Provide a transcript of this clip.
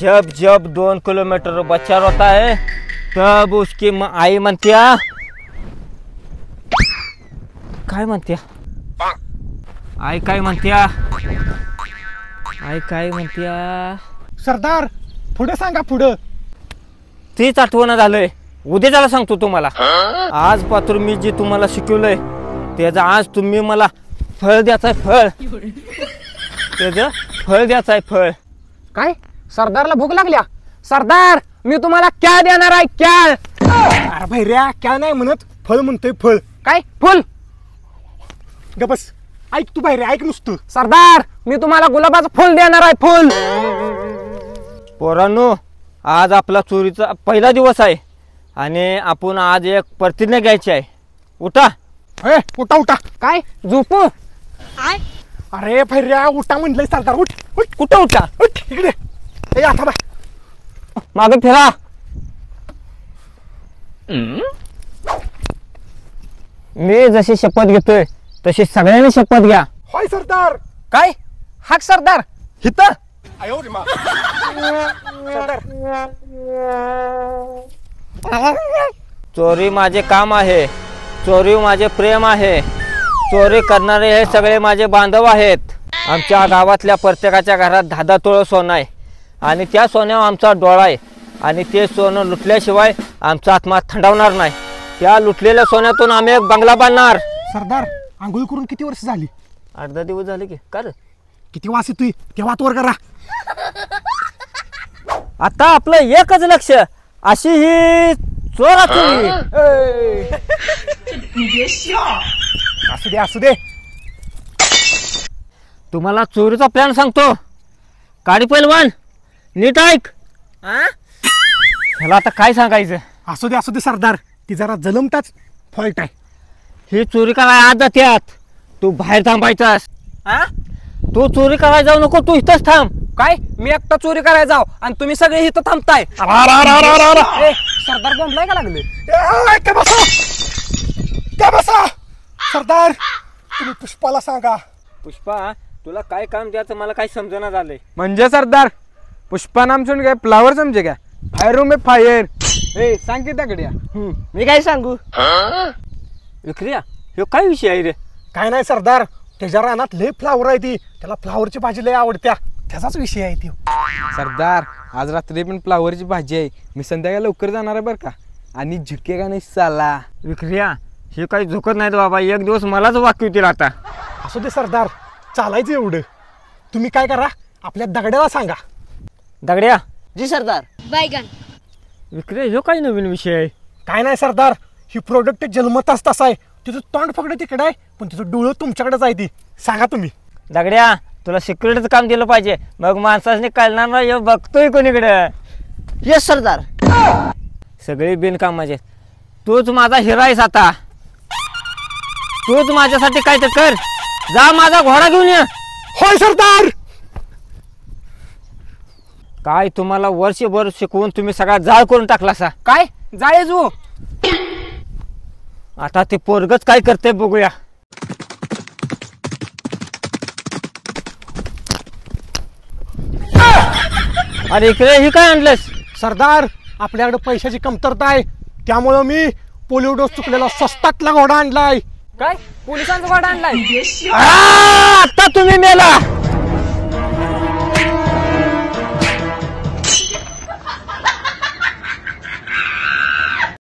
जब जब 2 किलोमीटर बच्चा रोता है तब उसकी आई म्हणत्या काय म्हणत्या आई काय म्हणत्या आई काय म्हणत्या सरदार पुढे सांगा पुढे तीच आठवण झालंय उद्या त्याला सांगतो तुम्हाला आज पात्र मी जे तुम्हाला शिकवलंय त्याचं आज तुम्ही मला फळ द्यायचंय फळ त्याचं फळ द्यायचंय फळ काय सरदारला भूक लागल्या सरदार मी तुम्हाला क्या देणार आहे क्या अरे भैऱ्या क्या नाही म्हणत फळ म्हणतोय फळ काय फुल ग बस ऐक तू भैऱ्या ऐक नुसतं सरदार मी तुम्हाला गुलाबाचं फुल देणार आहे फुल पोरांनो आज आपला चोरीचा पहिला दिवस आहे आणि आपण आज एक प्रतिज्ञा घ्यायची आहे उठा उठा उठा काय झोप अरे भैऱ्या उठा म्हणलंय सरदार उठ उठ कुठं उठा उठ इकडे ए आता बा मागे फिरा मी जशी शपथ घेतोय तशी सगळ्यांनी शपथ घ्या होय सरदार काय हाक सरदार हित चोरी माझे काम आहे चोरी माझे प्रेम आहे चोरी करणारे हे सगळे माझे बांधव आहेत आमच्या गावातल्या प्रत्येकाच्या घरात 10 तोळं सोनं आहे आणि त्या सोन्यावर आमचा डोळा आहे आणि ते सोनं लुटल्याशिवाय आमचा आत्मा थंडावणार नाही त्या लुटलेल्या सोन्यातून आम्ही एक बंगला बांधणार सरदार आंघोळ करून किती वर्ष झाली 8-10 दिवस झाले की कर किती वास येतोय तेव्हा वर करा आता आपलं एकच लक्ष अशी ही चोरा चोरी असू दे असू दे तुम्हाला चोरीचा प्लॅन सांगतो काडी पैलवान नीट ऐक ह्याला आता काय सांगायचं असू दे सरदार ती जरा जलमताच फॉल्ट आहे ही चोरी करायला आज जात्यात तू बाहेर थांबायचास तू चोरी करायला जाऊ नको तू इथंच थांब काय मी एकटा चोरी करायला जाऊ आणि तुम्ही सगळे इथं थांबताय सरदार बोंबलाय का लागले सरदार तुम्ही पुष्पाला सांगा पुष्पा तुला काय काम द्यायचं मला काही समजणं झालंय म्हणजे सरदार पुष्पा नाम सुन काय फ्लावर समजे काय फायर में फायर ए सांग की त्याकडे मी काय सांगू विक्रिया हे काय विषय आहे रे काय नाही सरदार त्याच्या रानात लय फ्लावर आहे ती त्याला फ्लावरची भाजी लय आवडत्या त्याचाच विषय आहे ती सरदार आज रात्री पण फ्लावरची भाजी आहे मी संध्याकाळी लवकर जाणार आहे बरं का आणि झुकेगा नाही साला विक्रिया हे काही झोकत नाही बाबा एक दिवस मलाच वाक्य होतील आता असू दे सरदार चालायचं एवढं तुम्ही काय करा आपल्या दगड्याला सांगा दगड्या जी सरदार बैगन विक्रिया हे काही नवीन विषय आहे काय नाही सरदार ही प्रोडक्ट जन्मताच तसा आहे तिचं तोंड फक्त तिकडे आहे पण तिचं डोळं तुमच्याकडेच आहे ती सांगा तुम्ही दगड्या तुला सिक्युरिटीचं काम दिलं पाहिजे मग माणसाने कळणार नाही बघतोय कोणीकडे येस सरदार सगळे बिनकामाचे तूच माझा हिरा आहेस आता तूच माझ्यासाठी काय तर कर जा माझा घोडा घेऊन ये होय सरदार काय तुम्हाला वर्षभर शिकवून तुम्ही सगळा जाळ करून टाकला सा काय जाळे जू आता ते पोरगच काय करते बघूया अरे इकडे ही काय आणलंस सरदार आपल्याकडे पैशाची कमतरता आहे त्यामुळं मी पोलिओ डोस चुकलेला स्वस्तातला घोडा आणलाय काय पोलिसांचा घोडा आणलाय आता तुम्ही मेला